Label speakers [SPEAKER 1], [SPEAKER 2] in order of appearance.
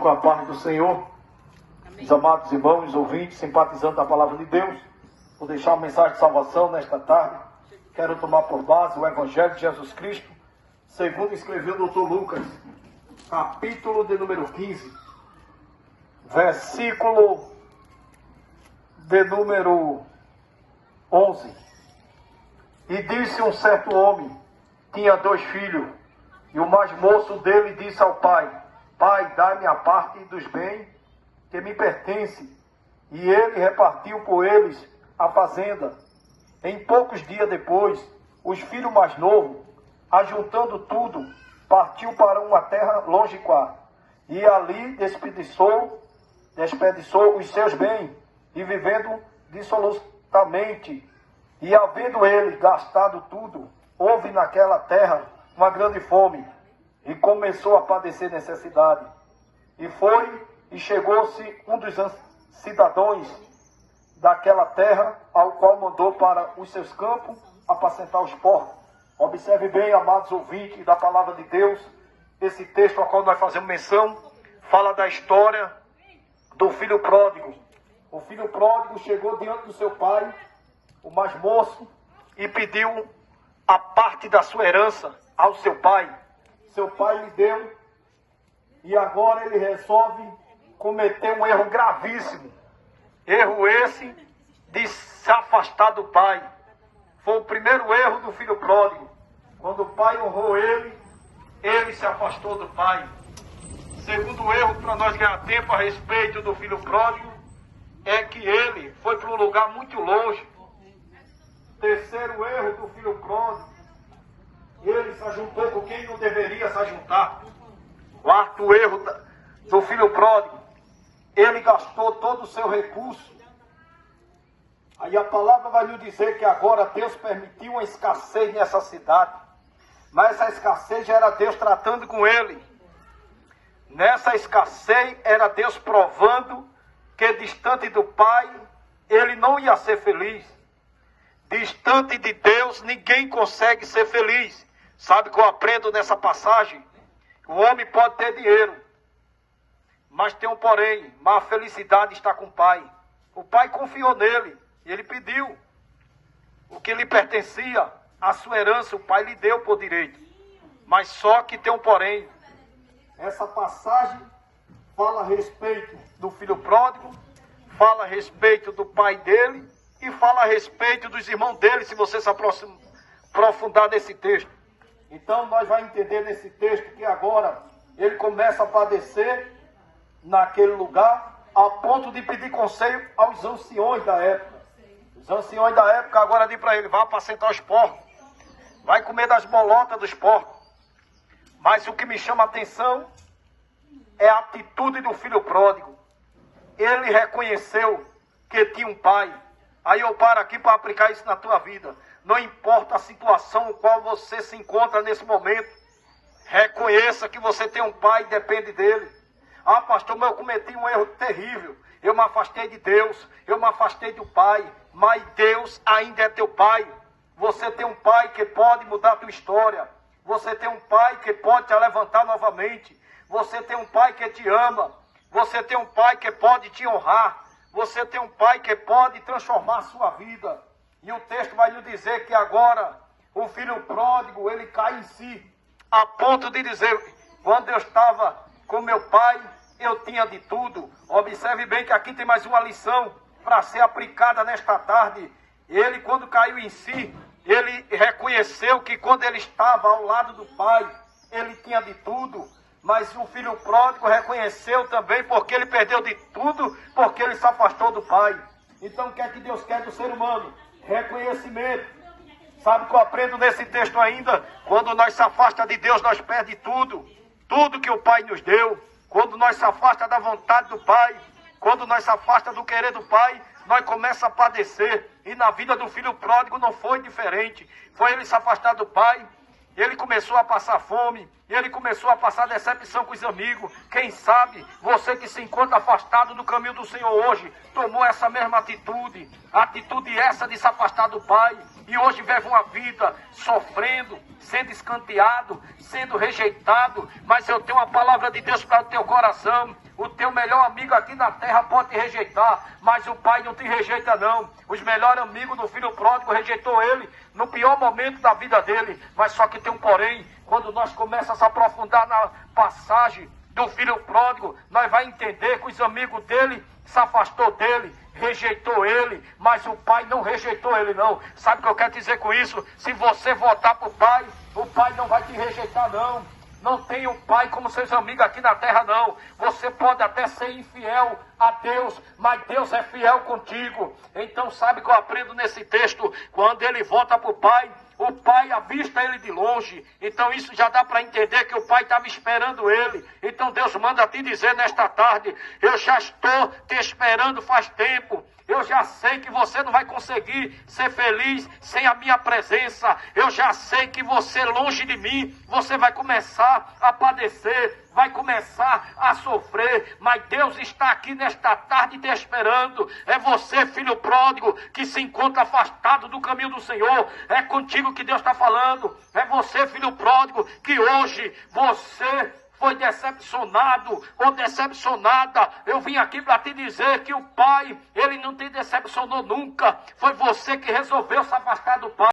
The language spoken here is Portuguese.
[SPEAKER 1] com a paz do Senhor. Os amados irmãos, ouvintes, simpatizantes da palavra de Deus, vou deixar uma mensagem de salvação nesta tarde. Quero tomar por base o Evangelho de Jesus Cristo, segundo escreveu o Dr. Lucas, capítulo de número 15, versículo de número 11. E disse um certo homem, tinha 2 filhos, e o mais moço dele disse ao pai: Pai, dá-me a parte dos bens que me pertence. E ele repartiu por eles a fazenda. Em poucos dias depois, os filhos mais novos, ajuntando tudo, partiu para uma terra longínqua, e ali desperdiçou os seus bens, e vivendo dissolutamente. E havendo ele gastado tudo, houve naquela terra uma grande fome, e começou a padecer necessidade. E foi, e chegou-se um dos cidadãos daquela terra, ao qual mandou para os seus campos apacentar os porcos. Observe bem, amados ouvintes da palavra de Deus, esse texto ao qual nós fazemos menção, fala da história do filho pródigo. O filho pródigo chegou diante do seu pai, o mais moço, e pediu a parte da sua herança ao seu pai. Seu pai lhe deu, e agora ele resolve cometer um erro gravíssimo. Erro esse de se afastar do pai. Foi o primeiro erro do filho pródigo. Quando o pai honrou ele, ele se afastou do pai. Segundo erro, para nós ganhar tempo a respeito do filho pródigo, é que ele foi para um lugar muito longe. Terceiro erro do filho pródigo, ele se ajuntou com quem não deveria se ajuntar. Quarto erro do filho pródigo, ele gastou todo o seu recurso. Aí a palavra vai nos dizer que agora Deus permitiu uma escassez nessa cidade. Mas essa escassez já era Deus tratando com ele. Nessa escassez era Deus provando que distante do Pai ele não ia ser feliz. Distante de Deus ninguém consegue ser feliz. Sabe o que eu aprendo nessa passagem? O homem pode ter dinheiro, mas tem um porém, mas a felicidade está com o pai. O pai confiou nele, e ele pediu o que lhe pertencia, a sua herança, o pai lhe deu por direito. Mas só que tem um porém. Essa passagem fala a respeito do filho pródigo, fala a respeito do pai dele, e fala a respeito dos irmãos dele, se você se aprofundar nesse texto. Então nós vamos entender nesse texto que agora ele começa a padecer naquele lugar, a ponto de pedir conselho aos anciões da época. Os anciões da época agora dizem para ele: vai apacentar os porcos, vai comer das bolotas dos porcos. Mas o que me chama a atenção é a atitude do filho pródigo. Ele reconheceu que tinha um pai. Aí eu paro aqui para aplicar isso na tua vida. Não importa a situação em qual você se encontra nesse momento, reconheça que você tem um pai e depende dele. Ah, pastor, mas eu cometi um erro terrível. Eu me afastei de Deus, eu me afastei do pai, mas Deus ainda é teu pai. Você tem um pai que pode mudar a tua história. Você tem um pai que pode te levantar novamente. Você tem um pai que te ama. Você tem um pai que pode te honrar. Você tem um pai que pode transformar a sua vida. E o texto vai nos dizer que agora o filho pródigo, ele cai em si, a ponto de dizer: quando eu estava com meu pai, eu tinha de tudo. Observe bem que aqui tem mais uma lição para ser aplicada nesta tarde. Ele, quando caiu em si, ele reconheceu que quando ele estava ao lado do pai, ele tinha de tudo. Mas o filho pródigo reconheceu também, porque ele perdeu de tudo, porque ele se afastou do pai. Então o que é que Deus quer do ser humano? Reconhecimento. Sabe o que eu aprendo nesse texto ainda? Quando nós se afasta de Deus, nós perdemos tudo. Tudo que o Pai nos deu. Quando nós se afasta da vontade do Pai, quando nós se afasta do querer do Pai, nós começamos a padecer. E na vida do filho pródigo não foi diferente. Foi ele se afastar do Pai, ele começou a passar fome, E ele começou a passar decepção com os amigos. Quem sabe, você que se encontra afastado do caminho do Senhor hoje, tomou essa mesma atitude. A atitude essa de se afastar do Pai. E hoje vive uma vida sofrendo, sendo escanteado, sendo rejeitado. Mas eu tenho uma palavra de Deus para o teu coração. O teu melhor amigo aqui na terra pode te rejeitar, mas o Pai não te rejeita não. Os melhores amigos do filho pródigo rejeitou ele no pior momento da vida dele. Mas só que tem um porém. Quando nós começamos a se aprofundar na passagem do filho pródigo, nós vamos entender que os amigos dele se afastou dele, rejeitou ele, mas o pai não rejeitou ele não. Sabe o que eu quero dizer com isso? Se você voltar para o pai não vai te rejeitar não. Não tem um pai como seus amigos aqui na terra não. Você pode até ser infiel a Deus, mas Deus é fiel contigo. Então sabe o que eu aprendo nesse texto? Quando ele volta para o pai avista ele de longe. Então isso já dá para entender que o pai estava esperando ele. Então Deus manda te dizer nesta tarde: eu já estou te esperando faz tempo. Eu já sei que você não vai conseguir ser feliz sem a minha presença. Eu já sei que você, longe de mim, você vai começar a padecer, vai começar a sofrer. Mas Deus está aqui nesta tarde te esperando. É você, filho pródigo, que se encontra afastado do caminho do Senhor. É contigo que Deus está falando. É você, filho pródigo, que hoje você foi decepcionado ou decepcionada. Eu vim aqui para te dizer que o Pai, ele não te decepcionou nunca. Foi você que resolveu se afastar do Pai.